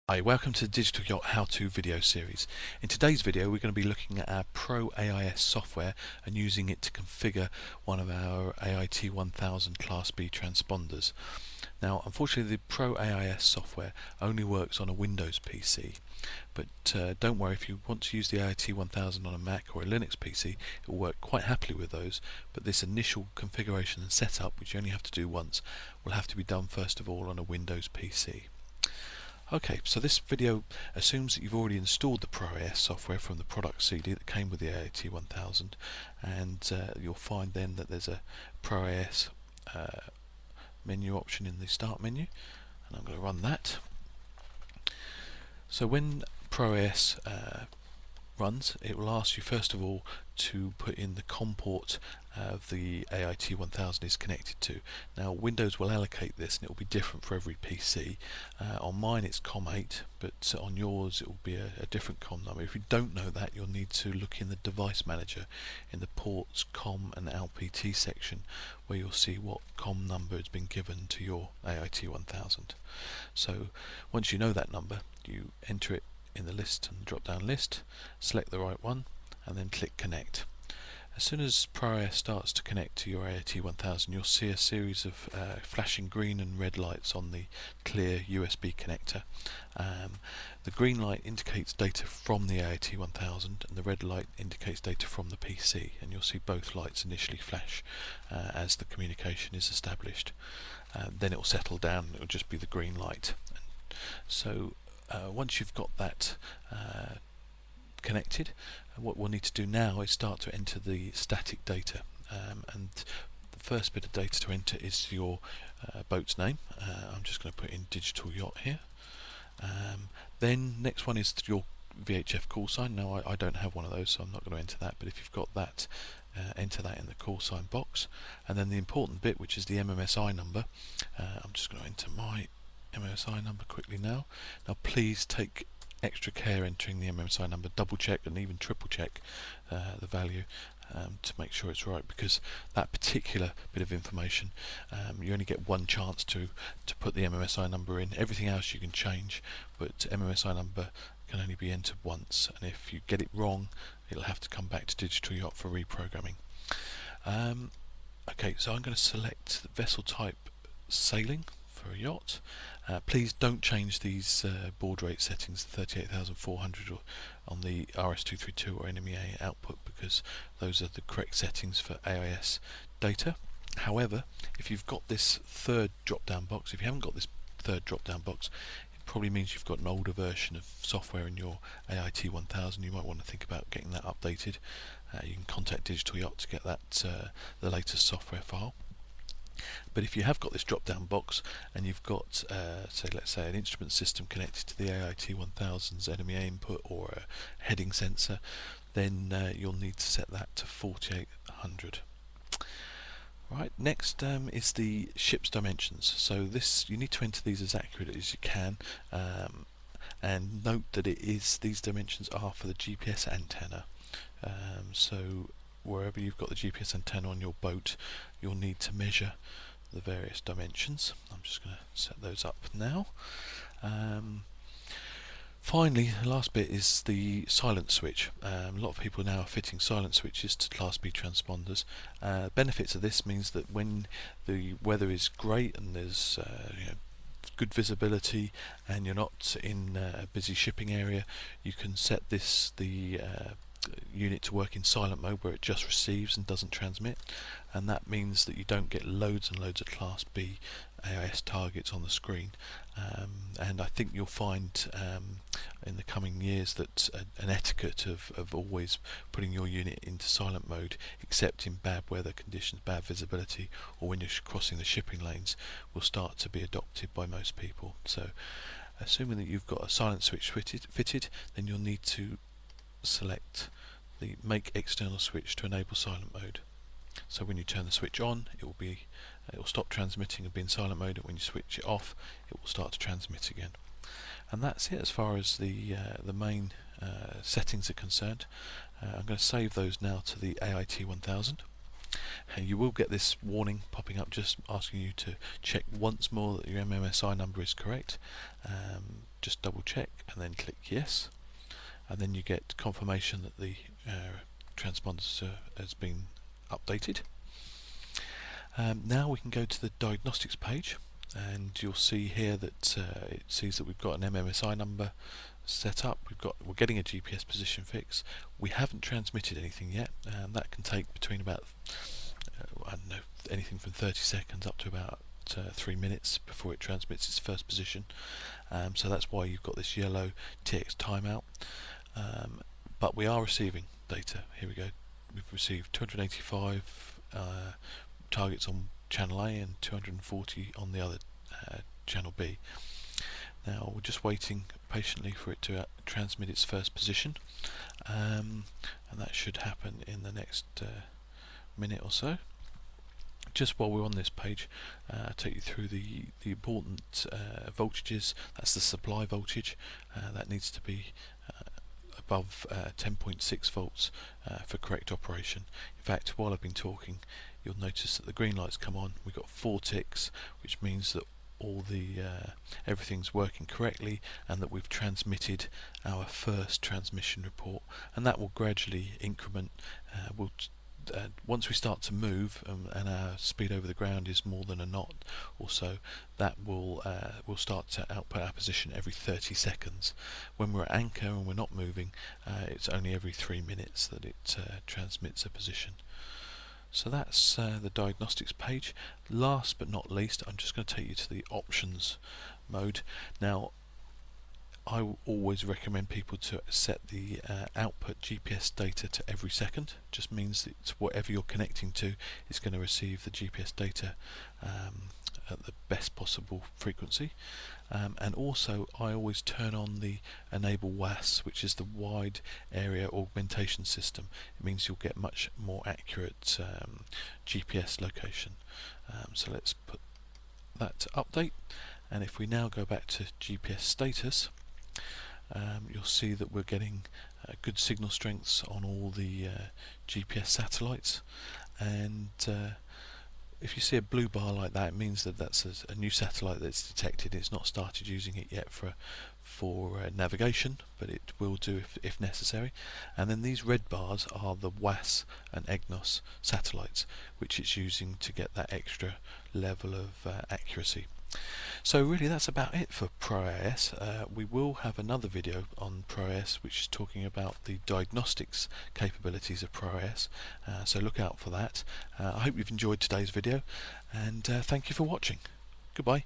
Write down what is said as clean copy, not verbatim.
Hi, welcome to the Digital Yacht how-to video series. In today's video we're going to be looking at our proAIS software and using it to configure one of our AIT1000 Class B transponders. Now unfortunately the proAIS software only works on a Windows PC, but don't worry, if you want to use the AIT1000 on a Mac or a Linux PC it will work quite happily with those, but this initial configuration and setup, which you only have to do once, will have to be done first of all on a Windows PC. Okay, so this video assumes that you've already installed the proAIS software from the product CD that came with the AIT1000, and you'll find then that there's a proAIS menu option in the start menu, and I'm going to run that. So when proAIS runs, it will ask you first of all to put in the COM port of the AIT1000 is connected to. Now Windows will allocate this and it will be different for every PC. On mine it's COM8, but on yours it will be a different COM number. If you don't know that, you'll need to look in the device manager in the ports, COM and ALPT section, where you'll see what COM number has been given to your AIT1000. So once you know that number, you enter it in the list and drop down list, select the right one and then click connect. As soon as proAIS starts to connect to your AIT1000, you'll see a series of flashing green and red lights on the clear USB connector. The green light indicates data from the AIT1000 and the red light indicates data from the PC, and you'll see both lights initially flash as the communication is established. Then it will settle down and it will just be the green light. So once you've got that connected, what we'll need to do now is start to enter the static data, and the first bit of data to enter is your boat's name. I'm just going to put in Digital Yacht here. Then next one is your VHF call sign. Now I don't have one of those, so I'm not going to enter that, but if you've got that, enter that in the call sign box. And then the important bit, which is the MMSI number. I'm just going to enter my MMSI number quickly now. Now please take extra care entering the MMSI number, double check and even triple check the value to make sure it's right, because that particular bit of information, you only get one chance to put the MMSI number in. Everything else you can change, but MMSI number can only be entered once, and if you get it wrong it'll have to come back to Digital Yacht for reprogramming. Okay, so I'm going to select the vessel type sailing for a yacht. Please don't change these board rate settings, 38,400 on the RS232 or NMEA output, because those are the correct settings for AIS data. However, if you've got this third drop down box, if you haven't got this third drop down box, it probably means you've got an older version of software in your AIT1000. You might want to think about getting that updated. You can contact Digital Yacht to get that the latest software file. But if you have got this drop down box and you've got let's say an instrument system connected to the AIT1000's NMEA input or a heading sensor, then you'll need to set that to 4800. Right, next is the ship's dimensions. So this, you need to enter these as accurately as you can, and note that these dimensions are for the GPS antenna. So wherever you've got the GPS antenna on your boat, you'll need to measure the various dimensions. I'm just going to set those up now. Finally, the last bit is the silent switch. A lot of people now are fitting silent switches to Class B transponders. Benefits of this means that when the weather is great and there's good visibility and you're not in a busy shipping area, you can set the unit to work in silent mode, where it just receives and doesn't transmit, and that means that you don't get loads and loads of Class B AIS targets on the screen. And I think you'll find in the coming years that an etiquette of always putting your unit into silent mode, except in bad weather conditions, bad visibility, or when you're crossing the shipping lanes, will start to be adopted by most people. So assuming that you've got a silent switch fitted, then you'll need to select the make external switch to enable silent mode. So when you turn the switch on, it will stop transmitting and be in silent mode, and when you switch it off it will start to transmit again. And that's it as far as the main settings are concerned. I'm going to save those now to the AIT1000. And you will get this warning popping up just asking you to check once more that your MMSI number is correct. Just double check and then click yes, and then you get confirmation that the transponder has been updated. Now we can go to the diagnostics page, and you'll see here that it sees that we've got an MMSI number set up. We're getting a GPS position fix. We haven't transmitted anything yet, and that can take between about I don't know, anything from 30 seconds up to about 3 minutes before it transmits its first position. So that's why you've got this yellow TX timeout. But we are receiving data. Here we go. We've received 285 targets on channel A and 240 on the other channel B. Now we're just waiting patiently for it to transmit its first position, and that should happen in the next minute or so. Just while we're on this page, I'll take you through the important voltages. That's the supply voltage. That needs to be above 10.6 volts for correct operation. In fact, while I've been talking, you'll notice that the green lights come on. We've got 4 ticks, which means that all the everything's working correctly and that we've transmitted our first transmission report, and that will gradually increment. Once we start to move and our speed over the ground is more than a knot or so, that will start to output our position every 30 seconds. When we're at anchor and we're not moving, it's only every 3 minutes that it transmits a position. So that's the diagnostics page. Last but not least, I'm just going to take you to the options mode. Now, I always recommend people to set the output GPS data to every second. Just means that whatever you're connecting to is going to receive the GPS data at the best possible frequency. And also I always turn on the enable WAS, which is the wide area augmentation system. It means you'll get much more accurate GPS location. So let's put that to update, and if we now go back to GPS status, you'll see that we're getting good signal strengths on all the GPS satellites, and if you see a blue bar like that, it means that that's a new satellite that's detected. It's not started using it yet for navigation, but it will do if necessary. And then these red bars are the WAS and EGNOS satellites, which it's using to get that extra level of accuracy. So really that's about it for proAIS. We will have another video on proAIS which is talking about the diagnostics capabilities of proAIS, so look out for that. I hope you've enjoyed today's video, and thank you for watching. Goodbye.